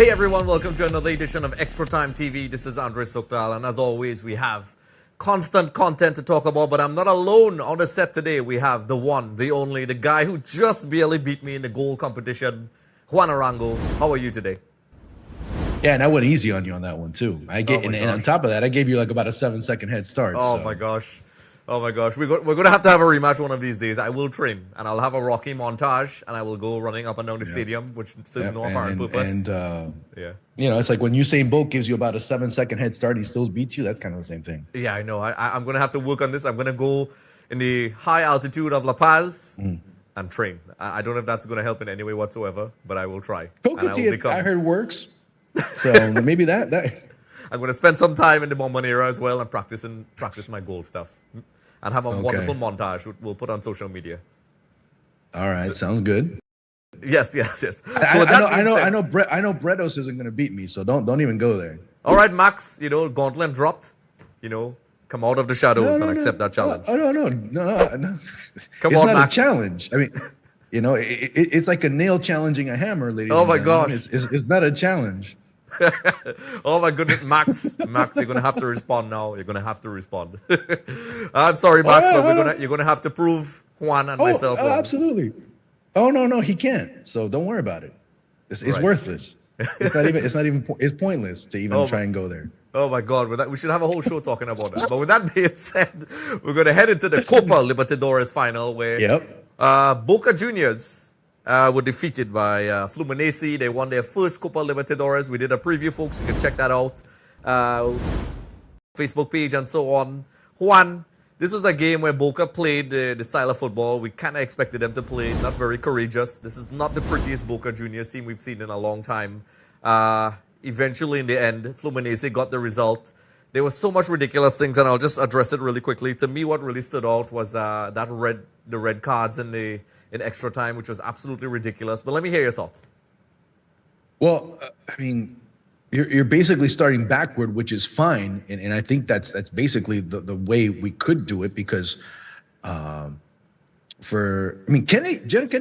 Hey everyone, welcome to another edition of Extra Time TV. This is Andre Sokdal, and as always, we have constant content to talk about, but I'm not alone on the set today. We have the one, the only, the guy who just barely beat me in the goal competition, Juan Arango. How are you today? Yeah, and I went easy on you on that one too. And on top of that, I gave you like about a 7-second head start. My gosh. Oh my gosh, we're going to have a rematch one of these days. I will train, and I'll have a Rocky montage, and I will go running up and down the stadium, which serves no apparent purpose. It's like when Usain Bolt gives you about a 7-second head start, he still beats you. That's kind of the same thing. Yeah, I know. I'm going to have to work on this. I'm going to go in the high altitude of La Paz and train. I don't know if that's going to help in any way whatsoever, but I will try. I heard works. So maybe that. I'm going to spend some time in the Bombonera as well and practice my goal stuff. And have a wonderful montage we'll put on social media. All right, sounds good. Yes. I know Bredos isn't going to beat me, so don't even go there. All right, Max, gauntlet dropped. Come out of the shadows and accept that challenge. No. Come it's on, not Max. A challenge. I mean, it's like a nail challenging a hammer, ladies. Oh my gosh, it's not a challenge. Oh my goodness, Max, you're gonna have to respond now. You're gonna have to respond. I'm sorry, Max, but you're gonna have to prove Juan and myself wrong. Absolutely. Oh no, he can't. So don't worry about it. It's worthless. It's pointless to even try and go there. Oh my God, we should have a whole show talking about that. But with that being said, we're gonna head into the Copa Libertadores final where Boca Juniors were defeated by Fluminense. They won their first Copa Libertadores. We did a preview, folks. You can check that out. Facebook page and so on. Juan, this was a game where Boca played the style of football we kind of expected them to play. Not very courageous. This is not the prettiest Boca Juniors team we've seen in a long time. Eventually, in the end, Fluminense got the result. There was so much ridiculous things, and I'll just address it really quickly. To me, what really stood out was the red cards in extra time, which was absolutely ridiculous. But let me hear your thoughts. Well, I mean, you're basically starting backward, which is fine, and I think that's basically the way we could do it because, Kenny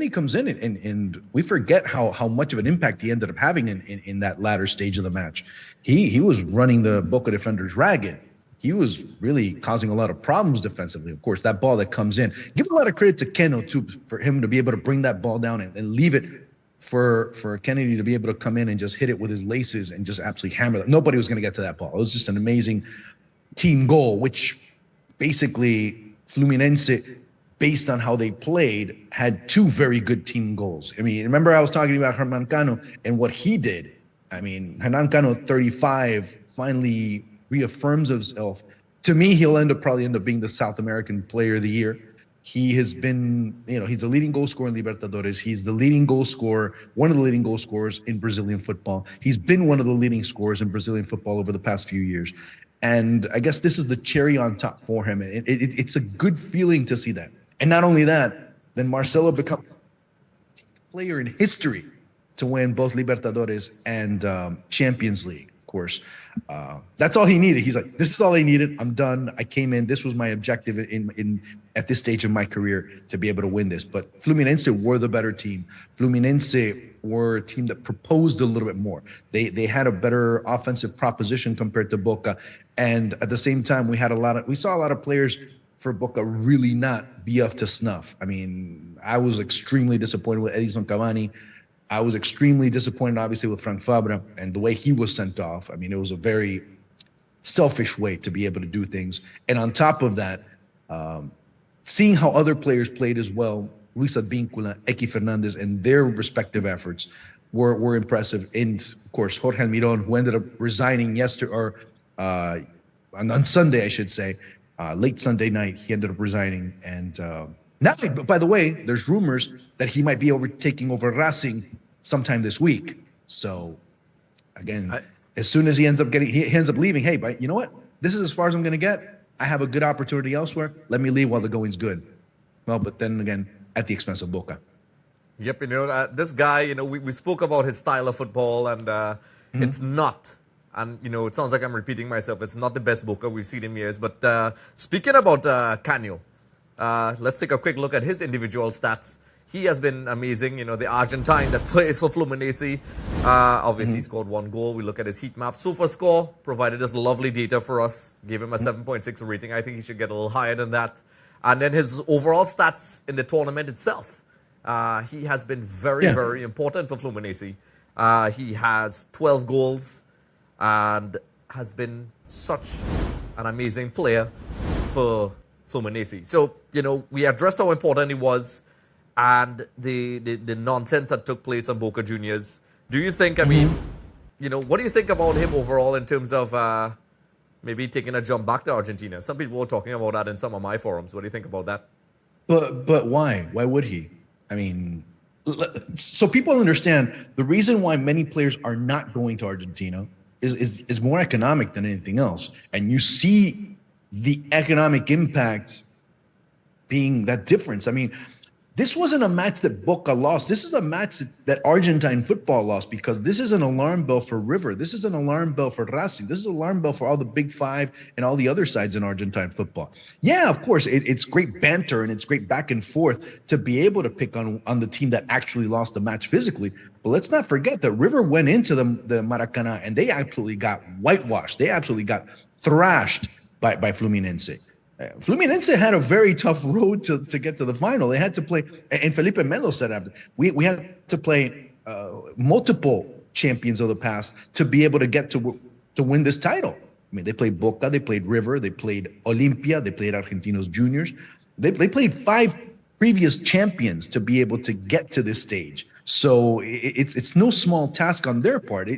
comes in and we forget how much of an impact he ended up having in that latter stage of the match. He was running the Boca defenders ragged. He was really causing a lot of problems defensively. Of course, that ball that comes in. Give a lot of credit to Keno, too, for him to be able to bring that ball down and leave it for Kennedy to be able to come in and just hit it with his laces and just absolutely hammer that. Nobody was going to get to that ball. It was just an amazing team goal, which basically Fluminense, based on how they played, had two very good team goals. I mean, remember I was talking about Hernan Cano and what he did. I mean, Hernan Cano, 35, finally reaffirms himself. To me, he'll probably end up being the South American Player of the Year. He has been, he's the leading goal scorer in Libertadores. He's the leading goal scorer, one of the leading goal scorers in Brazilian football. He's been one of the leading scorers in Brazilian football over the past few years. And I guess this is the cherry on top for him. And it's a good feeling to see that. And not only that, then Marcelo becomes player in history to win both Libertadores and Champions League. Of course, that's all he needed. He's like, this is all I needed. I'm done. I came in. This was my objective at this stage of my career to be able to win this. But Fluminense were the better team. Fluminense were a team that proposed a little bit more. They had a better offensive proposition compared to Boca. And at the same time, we saw a lot of players for Boca really not be up to snuff. I mean, I was extremely disappointed with Edison Cavani. I was extremely disappointed, obviously, with Frank Fabra and the way he was sent off. I mean, it was a very selfish way to be able to do things. And on top of that, seeing how other players played as well, Luis Advíncula, Eki Fernandez, and their respective efforts were impressive. And, of course, Jorge Almiron, who ended up resigning on Sunday, I should say, late Sunday night, he ended up resigning. And now, by the way, there's rumors that he might be taking over Racing sometime this week. So, again, as soon as he ends up leaving, hey, but you know what? This is as far as I'm going to get. I have a good opportunity elsewhere. Let me leave while the going's good. Well, but then again, at the expense of Boca. Yep, this guy, we spoke about his style of football, and it's not. And, it sounds like I'm repeating myself. It's not the best Boca we've seen in years. But speaking about Cano, let's take a quick look at his individual stats. he has been amazing. The Argentine that plays for Fluminense, obviously he scored 1 goal. We look at his heat map. SofaScore provided us lovely data for us, gave him a 7.6 rating. I think he should get a little higher than that. And then his overall stats in the tournament itself. He has been very important for Fluminense. He has 12 goals and has been such an amazing player for Fluminense. So, we addressed how important he was and the nonsense that took place on Boca Juniors. Do you think, what do you think about him overall in terms of maybe taking a jump back to Argentina? Some people were talking about that in some of my forums. What do you think about that? But why? Why would he? So people understand the reason why many players are not going to Argentina is more economic than anything else. And you see the economic impact being that difference. This wasn't a match that Boca lost. This is a match that Argentine football lost, because this is an alarm bell for River. This is an alarm bell for Racing. This is an alarm bell for all the Big Five and all the other sides in Argentine football. Yeah, of course, it's great banter and it's great back and forth to be able to pick on the team that actually lost the match physically. But let's not forget that River went into the Maracanã and they absolutely got whitewashed. They absolutely got thrashed by Fluminense. Fluminense had a very tough road to get to the final. They had to play, and Felipe Melo said after, we had to play multiple champions of the past to be able to get to win this title. They played Boca, they played River, they played Olimpia, they played Argentinos Juniors. They played 5 previous champions to be able to get to this stage. So it's no small task on their part.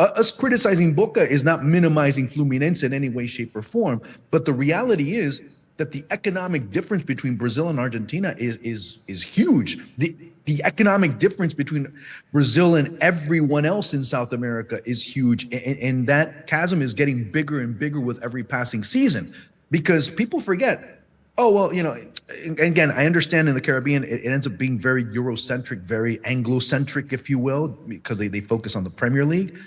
Us criticizing Boca is not minimizing Fluminense in any way, shape, or form. But the reality is that the economic difference between Brazil and Argentina is huge. The economic difference between Brazil and everyone else in South America is huge. And that chasm is getting bigger and bigger with every passing season, because people forget, again, I understand in the Caribbean, it ends up being very Eurocentric, very Anglo-centric, if you will, because they focus on the Premier League.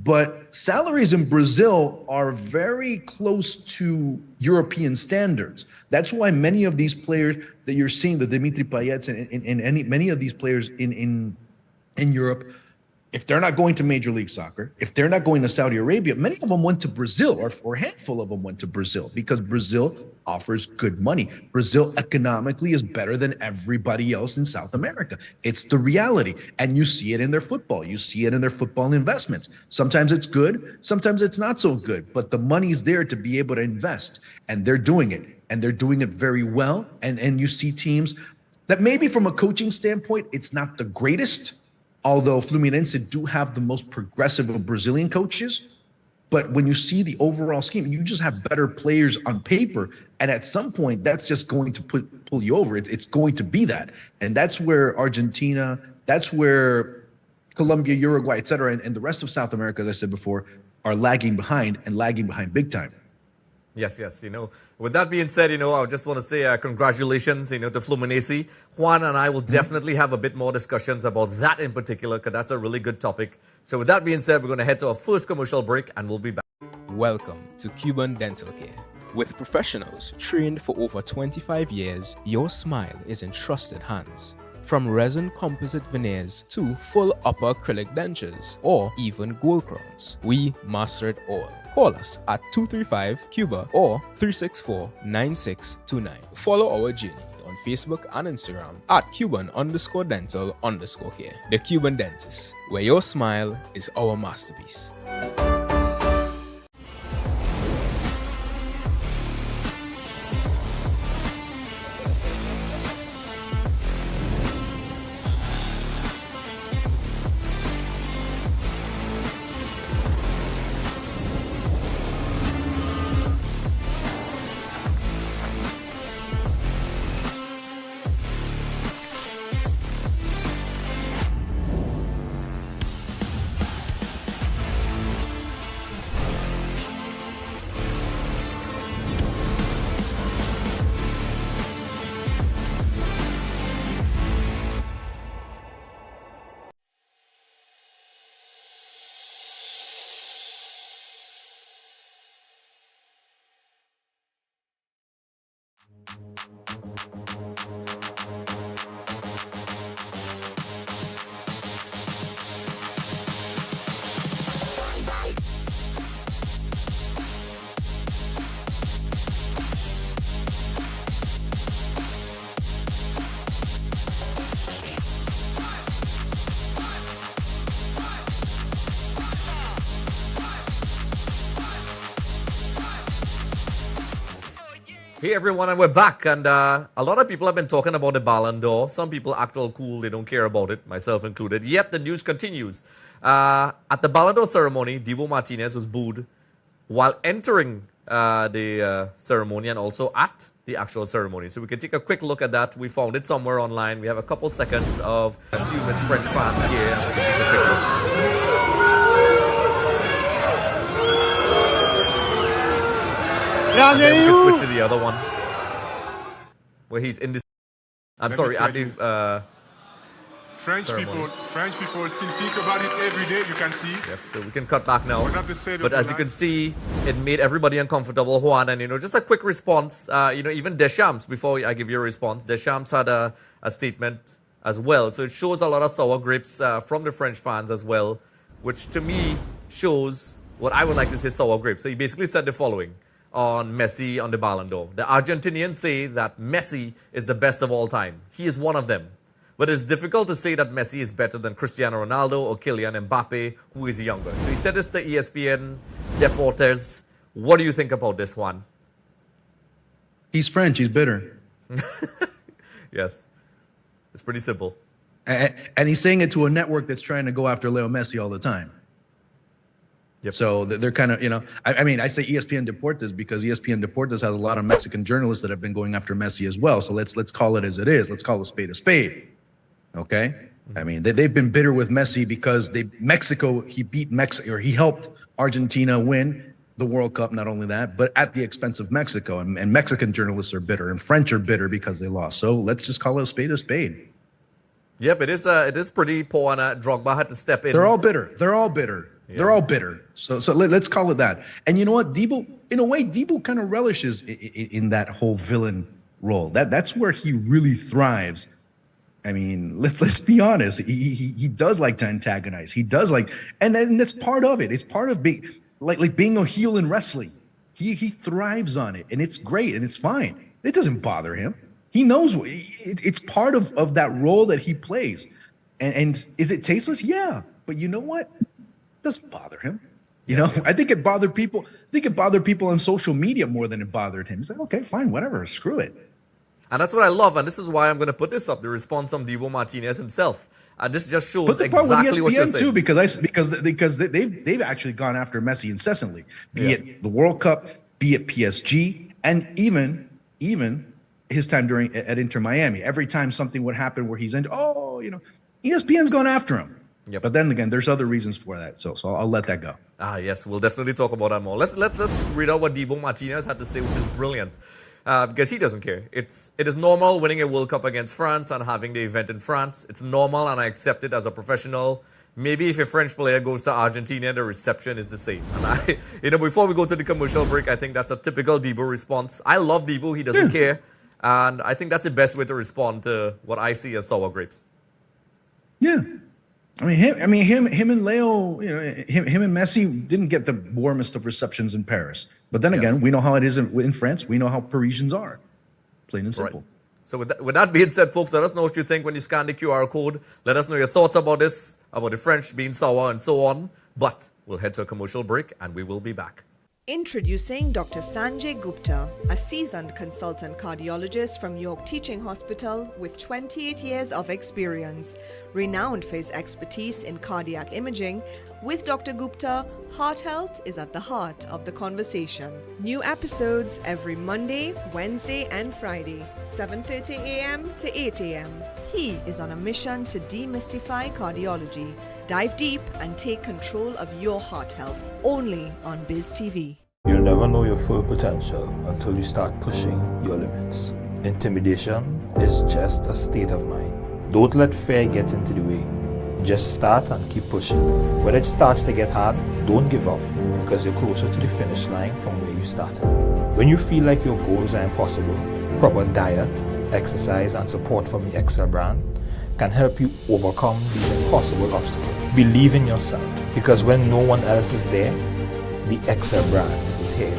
But salaries in Brazil are very close to European standards. That's why many of these players that you're seeing, the Dimitri Payets and many of these players in Europe, if they're not going to Major League Soccer, if they're not going to Saudi Arabia, many of them went to Brazil, or a handful of them went to Brazil, because Brazil offers good money. Brazil economically is better than everybody else in South America. It's the reality. And you see it in their football. You see it in their football investments. Sometimes it's good, sometimes it's not so good, but the money's there to be able to invest, and they're doing it. And they're doing it very well. And you see teams that maybe from a coaching standpoint, it's not the greatest, although Fluminense do have the most progressive of Brazilian coaches. But when you see the overall scheme, you just have better players on paper. And at some point, that's just going to pull you over. It's going to be that. And that's where Argentina, that's where Colombia, Uruguay, et cetera, and the rest of South America, as I said before, are lagging behind big time. Yes. With that being said, I just want to say congratulations, to Fluminense. Juan and I will definitely have a bit more discussions about that in particular, because that's a really good topic. So with that being said, we're going to head to our first commercial break, and we'll be back. Welcome to Cuban Dental Care. With professionals trained for over 25 years, your smile is in trusted hands. From resin composite veneers to full upper acrylic dentures or even gold crowns, we master it all. Call us at 235-CUBA or 364-9629. Follow our journey on Facebook and Instagram at Cuban_dental_care. The Cuban Dentist, where your smile is our masterpiece. Hey everyone, and we're back. And a lot of people have been talking about the Ballon d'Or. Some people act all cool, they don't care about it, myself included. Yet the news continues. At the Ballon d'Or ceremony, Dibu Martinez was booed while entering the ceremony and also at the actual ceremony. So we can take a quick look at that. We found it somewhere online. We have a couple seconds of assume it's French fans here. We can take a quick look. And then we can switch to the other one where he's in this. I'm sorry, at the French ceremony. people still think about it every day. You can see. Yep, so we can cut back now. Was that the state of But the as you line? can see, it made everybody uncomfortable, Juan. And, just a quick response. Even Deschamps, before I give you a response, Deschamps had a statement as well. So it shows a lot of sour grapes from the French fans as well, which to me shows what I would like to say sour grapes. So he basically said the following on Messi on the Ballon d'Or. The Argentinians say that Messi is the best of all time. He is one of them. But it's difficult to say that Messi is better than Cristiano Ronaldo or Kylian Mbappe, who is younger. So he said this to ESPN Deportes. What do you think about this one? He's French. He's bitter. Yes. It's pretty simple. And he's saying it to a network that's trying to go after Leo Messi all the time. Yep. So they're kind of, I mean, I say ESPN Deportes because ESPN Deportes has a lot of Mexican journalists that have been going after Messi as well. So let's call it as it is. Let's call a spade a spade. Okay? I mean, they've been bitter with Messi because he beat Mexico, or he helped Argentina win the World Cup. Not only that, but at the expense of Mexico. And Mexican journalists are bitter, and French are bitter because they lost. So let's just call it a spade a spade. Yep, it is pretty poor, and Drogba had to step in. They're all bitter. They're all bitter. Yeah. They're all bitter. So let's call it that. And you know what? Debo kind of relishes in that whole villain role. That's where he really thrives. I mean, let's be honest. He does like to antagonize. He does like, and that's part of it. It's part of being like being a heel in wrestling. He thrives on it, and it's great, and it's fine. It doesn't bother him. He knows it's part of that role that he plays. And is it tasteless? Yeah. But you know what? It doesn't bother him. I think it bothered people. I think it bothered people on social media more than it bothered him. He's like, okay, fine, whatever, screw it. And that's what I love, and this is why I'm going to put this up, the response from Dibu Martinez himself. And this just shows Put the part exactly what with you're ESPN saying. too, because they've actually gone after Messi incessantly, be it the World Cup, be it PSG, and even his time at Inter Miami. Every time something would happen where he's in, ESPN's gone after him. Yep. But then again, there's other reasons for that. So I'll let that go. Yes, we'll definitely talk about that more. Let's read out what Dibu Martinez had to say, which is brilliant. Because he doesn't care. It is normal winning a World Cup against France and having the event in France. It's normal, and I accept it as a professional. Maybe if a French player goes to Argentina, the reception is the same. And before we go to the commercial break, I think that's a typical Dibu response. I love Dibu. He doesn't care. And I think that's the best way to respond to what I see as sour grapes. Yeah. Him and Leo, him and Messi didn't get the warmest of receptions in Paris. But then again, we know how it is in France. We know how Parisians are. Plain and simple. Right. So with that being said, folks, let us know what you think when you scan the QR code. Let us know your thoughts about this, about the French being sour and so on. But we'll head to a commercial break and we will be back. Introducing Dr. Sanjay Gupta, a seasoned consultant cardiologist from York Teaching Hospital with 28 years of experience. Renowned for his expertise in cardiac imaging, with Dr. Gupta, heart health is at the heart of the conversation. New episodes every Monday, Wednesday, and Friday, 7:30 a.m. to 8 a.m. He is on a mission to demystify cardiology. Dive deep and take control of your heart health. Only on Biz TV. You'll never know your full potential until you start pushing your limits. Intimidation is just a state of mind. Don't let fear get into the way. Just start and keep pushing. When it starts to get hard, don't give up, because you're closer to the finish line from where you started. When you feel like your goals are impossible, proper diet, exercise, and support from the Excel brand can help you overcome these impossible obstacles. Believe in yourself, because when no one else is there, the Excel brand is here.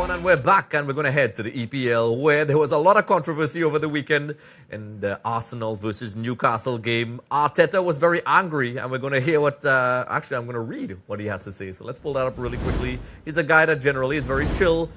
everyone, and we're back, and we're going to head to the EPL, where there was a lot of controversy over the weekend in the Arsenal versus Newcastle game. Arteta was very angry, and we're going to hear what, actually, I'm going to read what he has to say. So let's pull that up really quickly. He's a guy that generally is very chill.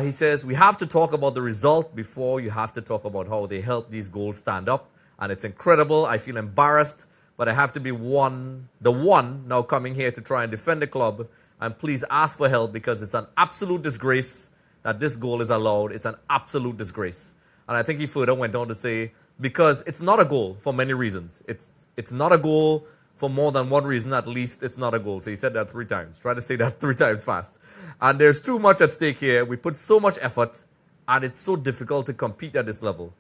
He says, we have to talk about the result before you have to talk about how they helped these goals stand up. And it's incredible. I feel embarrassed, but I have to be the one now coming here to try and defend the club. And please ask for help, because it's an absolute disgrace that this goal is allowed. It's an absolute disgrace. And I think he further went on to say, because it's not a goal for many reasons. It's not a goal for more than one reason. At least it's not a goal. So he said that 3 times. Try to say that 3 times fast. And there's too much at stake here. We put so much effort, and it's so difficult to compete at this level.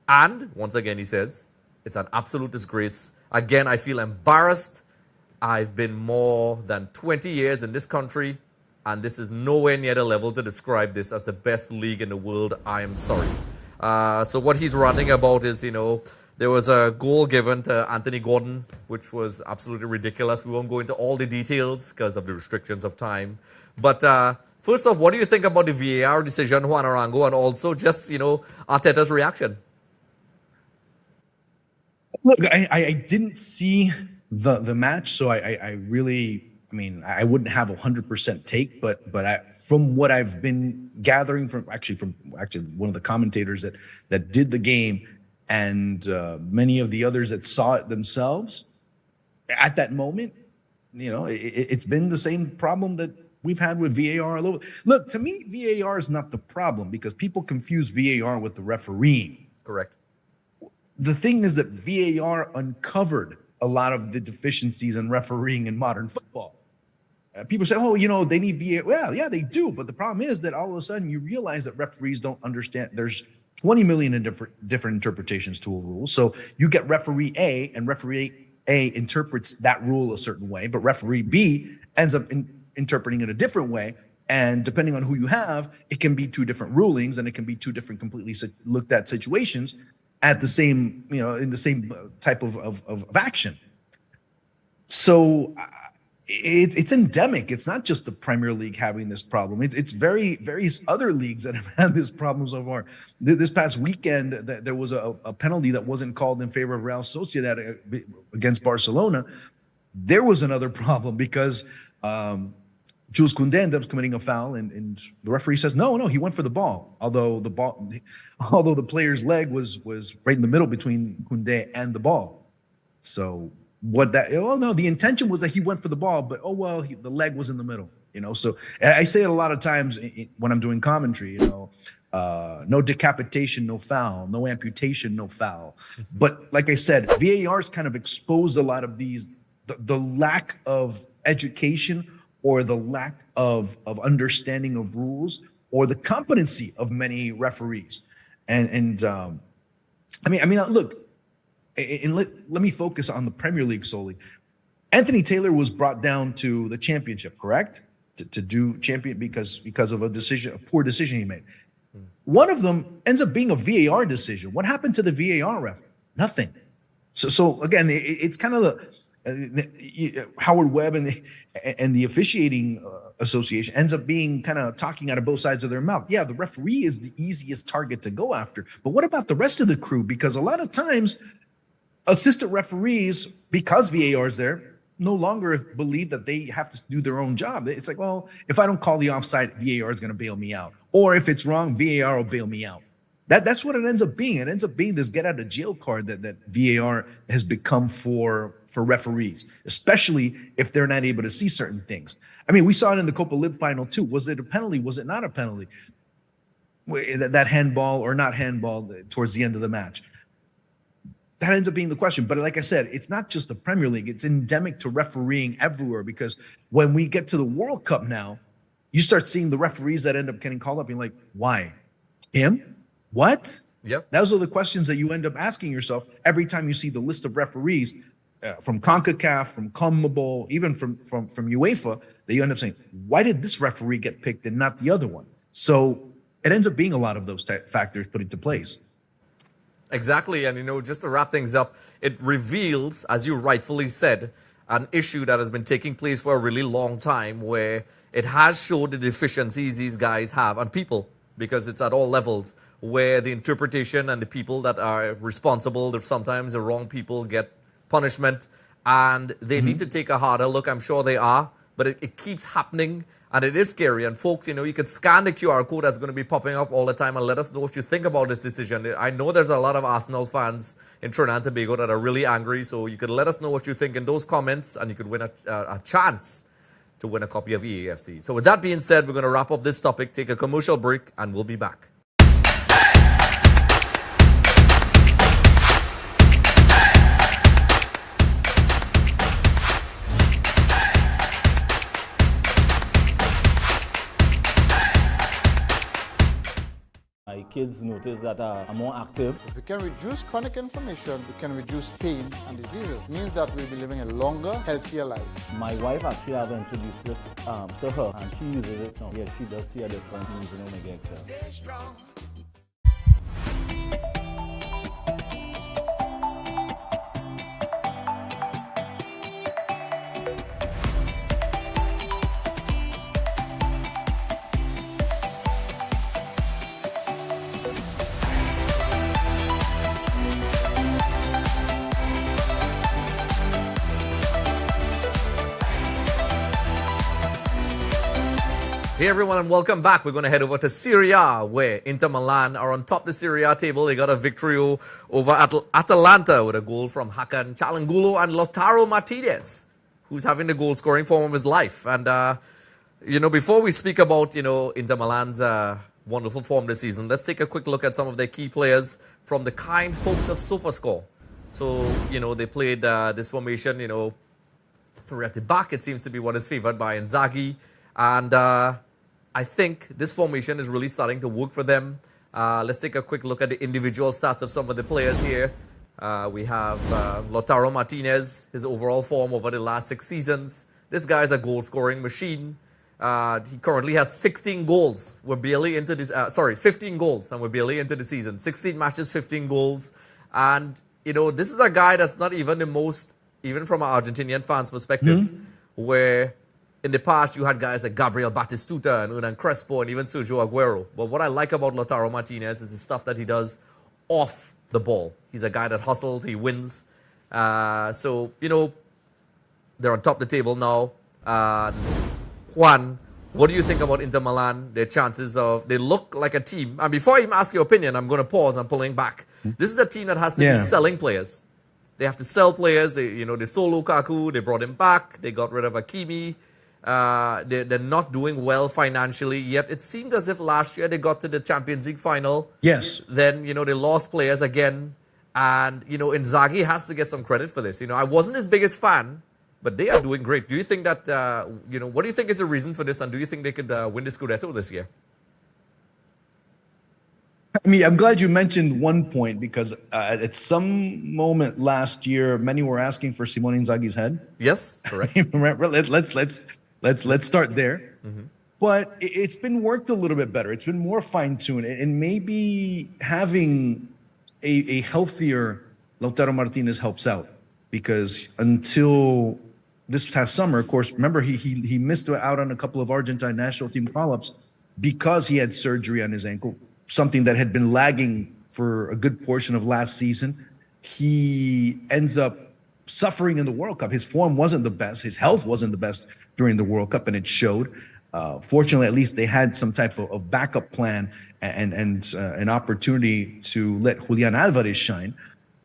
And once again, he says, it's an absolute disgrace. Again, I feel embarrassed. I've been more than 20 years in this country, and this is nowhere near the level to describe this as the best league in the world. I am sorry. So what he's ranting about is, there was a goal given to Anthony Gordon, which was absolutely ridiculous. We won't go into all the details because of the restrictions of time. But first off, what do you think about the VAR decision, Juan Arango, and also just, Arteta's reaction? Look, I didn't see the match, so I wouldn't have 100% take, but from what I've been gathering from one of the commentators that did the game, and many of the others that saw it themselves at that moment, it's been the same problem that we've had with VAR all over. Look, to me, VAR is not the problem, because people confuse VAR with the refereeing. Correct. The thing is that VAR uncovered a lot of the deficiencies in refereeing in modern football. People say, they need VAR. Well, yeah, they do. But the problem is that all of a sudden you realize that referees don't understand. There's 20 million in different interpretations to a rule. So you get referee A, and referee A interprets that rule a certain way, but referee B ends up interpreting it a different way. And depending on who you have, it can be 2 different rulings, and it can be 2 different completely looked at situations at the same, in the same type of action. So it's endemic. It's not just the Premier League having this problem. It's various other leagues that have had this problem so far. This past weekend, there was a penalty that wasn't called in favor of Real Sociedad against Barcelona. There was another problem because Jules Koundé ended up committing a foul, and the referee says, no, he went for the ball. Although the player's leg was right in the middle between Koundé and the ball. So the intention was that he went for the ball, but the leg was in the middle. So I say it a lot of times when I'm doing commentary. No decapitation, no foul. No amputation, no foul. But like I said, VAR's kind of exposed a lot of these, the lack of education, or the lack of understanding of rules, or the competency of many referees. Look, let me focus on the Premier League solely. Anthony Taylor was brought down to the championship, correct? To do champion because of a poor decision he made. One of them ends up being a VAR decision. What happened to the VAR ref? Nothing. So again, it's kind of Howard Webb and the officiating association ends up being kind of talking out of both sides of their mouth. Yeah, the referee is the easiest target to go after, but what about the rest of the crew? Because a lot of times, assistant referees, because VAR is there, no longer believe that they have to do their own job. It's like, well, if I don't call the offside, VAR is going to bail me out, or if it's wrong, VAR will bail me out. That's what it ends up being. It ends up being this get out of jail card that VAR has become for referees, especially if they're not able to see certain things. I mean, we saw it in the Copa Lib final too. Was it a penalty? Was it not a penalty? That handball or not handball towards the end of the match. That ends up being the question. But like I said, it's not just the Premier League. It's endemic to refereeing everywhere, because when we get to the World Cup now, you start seeing the referees that end up getting called up being like, why? Him? What? Yep. Those are the questions that you end up asking yourself every time you see the list of referees from CONCACAF, from CONMEBOL, even from UEFA, that you end up saying, why did this referee get picked and not the other one? So it ends up being a lot of those factors put into place. Exactly. And, just to wrap things up, it reveals, as you rightfully said, an issue that has been taking place for a really long time, where it has showed the deficiencies these guys have, and people, because it's at all levels, where the interpretation and the people that are responsible, that sometimes the wrong people get punishment, and they need to take a harder look. I'm sure they are, but it keeps happening, and it is scary. And folks, you can scan the QR code that's going to be popping up all the time and let us know what you think about this decision. I know there's a lot of Arsenal fans in Trinidad and Tobago that are really angry, so you could let us know what you think in those comments, and you could win a chance to win a copy of EAFC. So with that being said, we're going to wrap up this topic, take a commercial break, and we'll be back. My kids notice that I'm more active. If we can reduce chronic inflammation, we can reduce pain and diseases. It means that we'll be living a longer, healthier life. My wife actually have introduced it to her, and she uses it now. Yeah, she does see a difference using Omega XL. Stay strong. Hey everyone, and welcome back. We're going to head over to Serie A, where Inter Milan are on top of the Serie A table. They got a victory over Atalanta with a goal from Hakan Çalhanoğlu and Lautaro Martinez, who's having the goal scoring form of his life. And before we speak about Inter Milan's wonderful form this season, let's take a quick look at some of their key players from the kind folks of SofaScore. So they played this formation. Three at the back. It seems to be what is favored by Inzaghi, and I think this formation is really starting to work for them. Let's take a quick look at the individual stats of some of the players here. We have Lautaro Martinez, his overall form over the last 6 seasons. This guy's a goal-scoring machine. He currently has 16 goals. We're barely into this. 15 goals, and we're barely into the season. 16 matches, 15 goals. And, this is a guy that's not even the most, even from an Argentinian fan's perspective, where in the past, you had guys like Gabriel Batistuta and Hernan Crespo and even Sergio Aguero. But what I like about Lautaro Martinez is the stuff that he does off the ball. He's a guy that hustles, he wins. So, they're on top of the table now. Juan, what do you think about Inter Milan? Their chances they look like a team. And before I even ask your opinion, I'm going to pause. I'm pulling back. This is a team that has to be selling players. They have to sell players. They sold Lukaku. They brought him back. They got rid of Hakimi. They're not doing well financially, yet it seemed as if last year they got to the Champions League final. Yes. Then, they lost players again. And, Inzaghi has to get some credit for this. I wasn't his biggest fan, but they are doing great. Do you think that, what do you think is the reason for this? And do you think they could win the Scudetto this year? I mean, I'm glad you mentioned one point, because at some moment last year, many were asking for Simone Inzaghi's head. Yes, correct. Remember, let's start there. But it's been worked a little bit better. It's been more fine-tuned, and maybe having a healthier Lautaro Martinez helps out, because until this past summer, of course, remember he missed out on a couple of Argentine national team call-ups because he had surgery on his ankle, something that had been lagging for a good portion of last season. He ends up suffering in the World Cup. His form wasn't the best. His health wasn't the best during the World Cup, and it showed. Fortunately, at least they had some type of backup plan and an opportunity to let Julian Alvarez shine.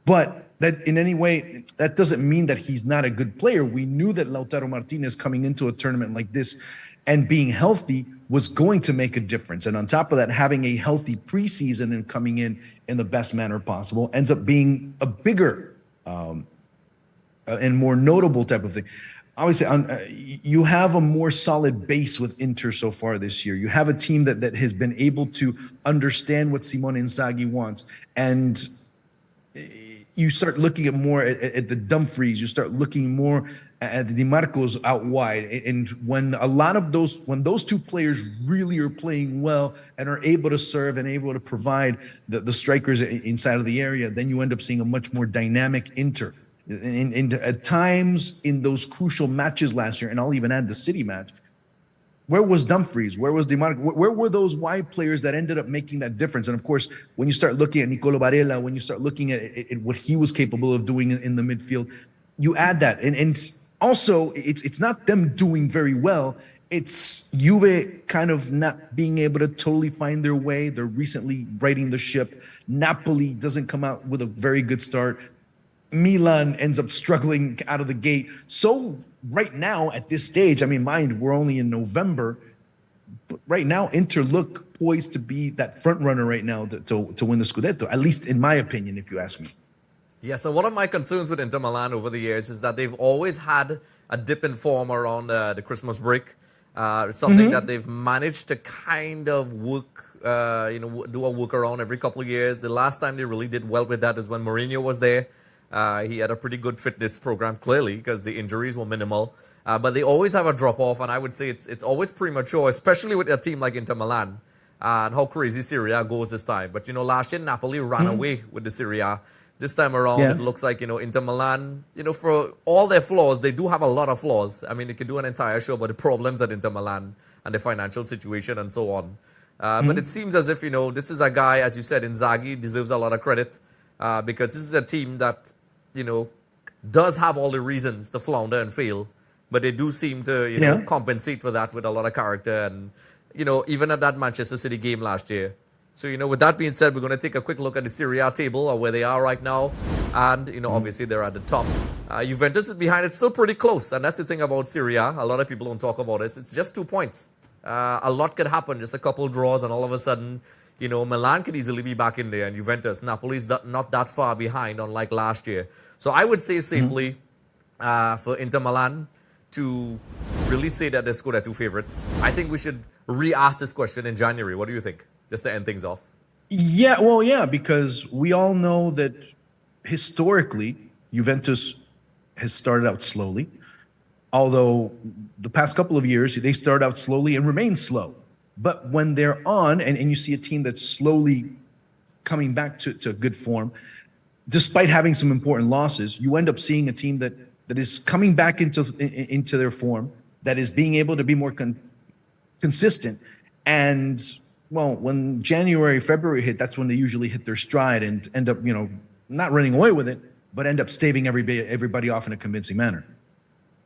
But that in any way, that doesn't mean that he's not a good player. We knew that Lautaro Martinez coming into a tournament like this and being healthy was going to make a difference. And on top of that, having a healthy preseason and coming in the best manner possible ends up being a bigger and more notable type of thing. Obviously, you have a more solid base with Inter so far this year. You have a team that has been able to understand what Simone Inzaghi wants. And you start looking at more at the Dumfries. You start looking more at the Di Marcos out wide. And when those two players really are playing well and are able to serve and able to provide the strikers inside of the area, then you end up seeing a much more dynamic Inter. At times in those crucial matches last year, and I'll even add the City match, where was Dumfries? Where was Demonic? Where were those wide players that ended up making that difference? And of course, when you start looking at Nicolo Varela, when you start looking at what he was capable of doing in the midfield, you add that. And also, it's not them doing very well. It's Juve kind of not being able to totally find their way. They're recently righting the ship. Napoli doesn't come out with a very good start. Milan ends up struggling out of the gate. So right now at this stage, I mean, mind, we're only in November, but right now Inter look poised to be that front runner right now to win the Scudetto, at least in my opinion, if you ask me. Yeah, so one of my concerns with Inter Milan over the years is that they've always had a dip in form around the Christmas break. Something that they've managed to kind of work, do a workaround every couple of years. The last time they really did well with that is when Mourinho was there. He had a pretty good fitness program, clearly, because the injuries were minimal. But they always have a drop-off, and I would say it's always premature, especially with a team like Inter Milan and how crazy Serie A goes this time. But, last year Napoli ran away with the Serie A. This time around, it looks like, Inter Milan, for all their flaws, they do have a lot of flaws. I mean, they could do an entire show about the problems at Inter Milan and the financial situation and so on. But it seems as if, this is a guy, as you said, Inzaghi deserves a lot of credit because this is a team that, does have all the reasons to flounder and fail, but they do seem to, compensate for that with a lot of character and, even at that Manchester City game last year. So, with that being said, we're going to take a quick look at the Serie A table or where they are right now. And, obviously they're at the top. Juventus is behind. It's still pretty close. And that's the thing about Serie A. A lot of people don't talk about this. It's just 2 points. A lot could happen. Just a couple draws and all of a sudden, Milan could easily be back in there. And Juventus, Napoli's not that far behind, unlike last year. So I would say safely for Inter Milan to really say that they're Scudetto favorites. I think we should re-ask this question in January. What do you think? Just to end things off. Yeah, because we all know that historically, Juventus has started out slowly. Although the past couple of years, they start out slowly and remain slow. But when they're on, and you see a team that's slowly coming back to good form, despite having some important losses, you end up seeing a team that is coming back into their form, that is being able to be more consistent. And, well, when January, February hit, that's when they usually hit their stride and end up, not running away with it, but end up staving everybody off in a convincing manner.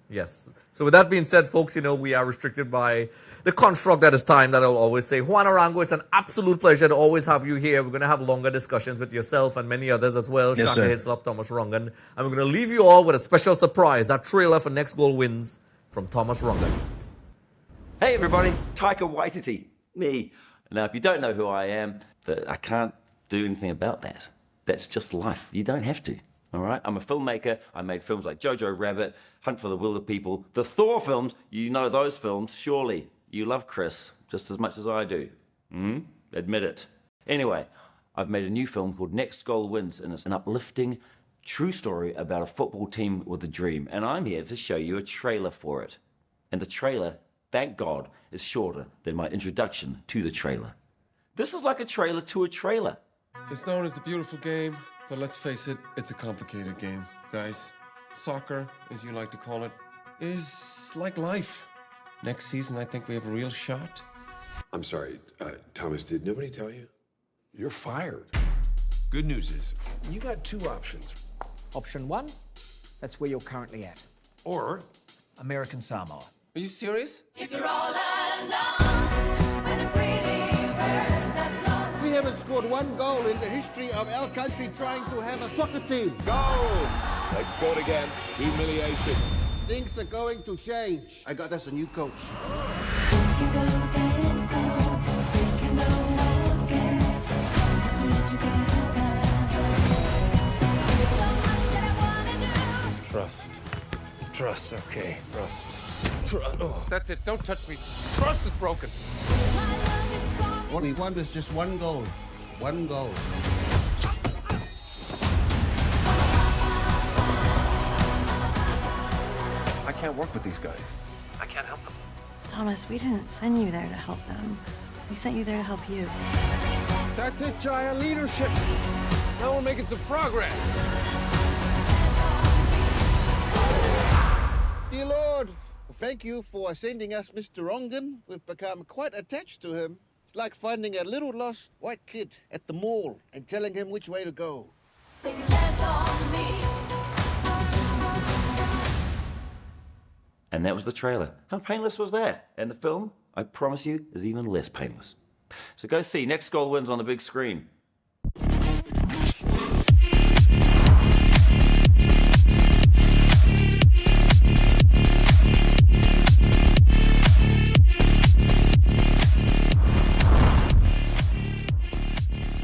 Yes. So with that being said, folks, we are restricted by the construct that is time that I'll always say. Juan Arango, it's an absolute pleasure to always have you here. We're going to have longer discussions with yourself and many others as well. Yes, Shaka Hislop, Thomas Rongan. And we're going to leave you all with a special surprise. That trailer for Next Goal Wins from Thomas Rongan. Hey everybody, Taika Waititi, me. Now if you don't know who I am, I can't do anything about that. That's just life. You don't have to. All right, I'm a filmmaker. I made films like Jojo Rabbit, Hunt for the Wilder People, the Thor films. You know those films, surely. You love Chris just as much as I do. Admit it. Anyway, I've made a new film called Next Goal Wins, and it's an uplifting, true story about a football team with a dream. And I'm here to show you a trailer for it. And the trailer, thank God, is shorter than my introduction to the trailer. This is like a trailer to a trailer. It's known as the beautiful game. But let's face it, it's a complicated game, guys. Soccer, as you like to call it, is like life. Next season, I think we have a real shot. I'm sorry, Thomas, did nobody tell you? You're fired. Good news is, you got 2 options. Option 1, that's where you're currently at. Or American Samoa. Are you serious? If you're all alone, when the pretty birds have flown. We haven't scored 1 goal in the history of our country trying to have a soccer team. Go! They scored again. Humiliation. Things are going to change. I got us a new coach. Trust, okay, trust. Oh, that's it, don't touch me. Trust is broken. What we want is just 1 goal. 1 goal. I can't work with these guys. I can't help them. Thomas, we didn't send you there to help them. We sent you there to help you. That's it, Jaya. Leadership. Now we're making some progress. Dear Lord, thank you for sending us Mr. Ongen. We've become quite attached to him. It's like finding a little lost white kid at the mall and telling him which way to go. And that was the trailer. How painless was that? And the film, I promise you, is even less painless. So go see Next Goal Wins on the big screen.